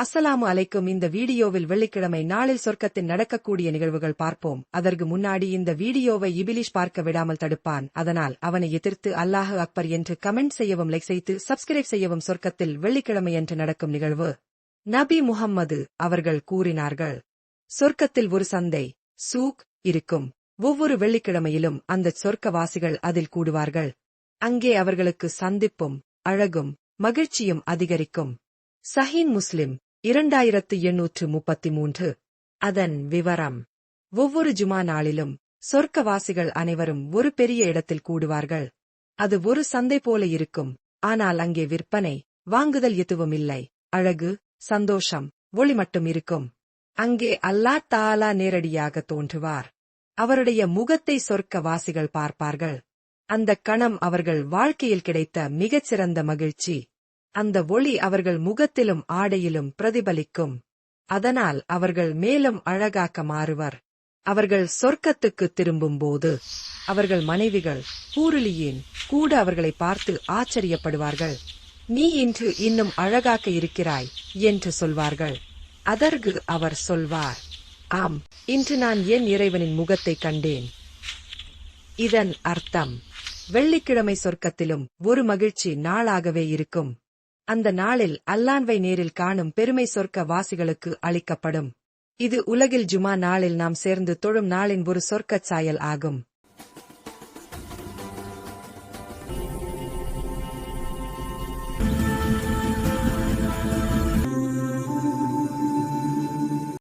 அஸ்ஸலாமு அலைக்கும். இந்த வீடியோவில் வெள்ளிக்கிழமை நாளில் சொர்க்கத்தில் நடக்கக்கூடிய நிகழ்வுகள் பார்ப்போம். அதற்கு முன்னாடி இந்த வீடியோவை இபிலிஷ் பார்க்க விடாமல் தடுப்பான். அதனால் அவனை எதிர்த்து அல்லாஹு அக்பர் என்று கமெண்ட் செய்யவும், லைக் செய்து சப்ஸ்கிரைப் செய்யவும். சொர்க்கத்தில் வெள்ளிக்கிழமையன்று நடக்கும் நிகழ்வு. நபி முஹம்மது அவர்கள் கூறினார்கள், சொர்க்கத்தில் ஒரு சந்தை சூக் இருக்கும். ஒவ்வொரு வெள்ளிக்கிழமையிலும் அந்த சொர்க்கவாசிகள் அதில் கூடுவார்கள். அங்கே அவர்களுக்கு சந்திப்பும் அழகும் மகிழ்ச்சியும் அதிகரிக்கும். சஹீஹ் முஸ்லிம் 2833. அதன் விவரம்: ஒவ்வொரு ஜுமா நாளிலும் சொர்க்கவாசிகள் அனைவரும் ஒரு பெரிய இடத்தில் கூடுவார்கள். அது ஒரு சந்தை போல இருக்கும். ஆனால் அங்கே விற்பனை வாங்குதல் எதுவும் இல்லை. அழகு, சந்தோஷம், ஒளி மட்டும் இருக்கும். அங்கே அல்லாஹ் தஆலா நேரடியாக தோன்றுவார். அவருடைய முகத்தை சொர்க்கவாசிகள் பார்ப்பார்கள். அந்த கணம் அவர்கள் வாழ்க்கையில் கிடைத்த மிகச்சிறந்த மகிழ்ச்சி. அந்த ஒளி அவர்கள் முகத்திலும் ஆடையிலும் பிரதிபலிக்கும். அதனால் அவர்கள் மேலும் அழகாக்க மாறுவர். அவர்கள் சொர்க்கத்துக்கு திரும்பும்போது அவர்கள் மனைவிகள் பூருலியின் கூட அவர்களை பார்த்து ஆச்சரியப்படுவார்கள். நீ இன்று இன்னும் அழகாக்க இருக்கிறாய் என்று சொல்வார்கள். அதற்கு அவர் சொல்வார், ஆம், இன்று நான் என் இறைவனின் முகத்தை கண்டேன். இதன் அர்த்தம், வெள்ளிக்கிழமை சொர்க்கத்திலும் ஒரு மகிழ்ச்சி நாளாகவே இருக்கும். அந்த நாளில் அல்லாஹ்வை நேரில் காணும் பெருமை சொர்க்க வாசிகளுக்கு அளிக்கப்படும். இது உலகில் ஜுமா நாளில் நாம் சேர்ந்து தொழும் நாளின் ஒரு சொர்க்கச் சாயல் ஆகும்.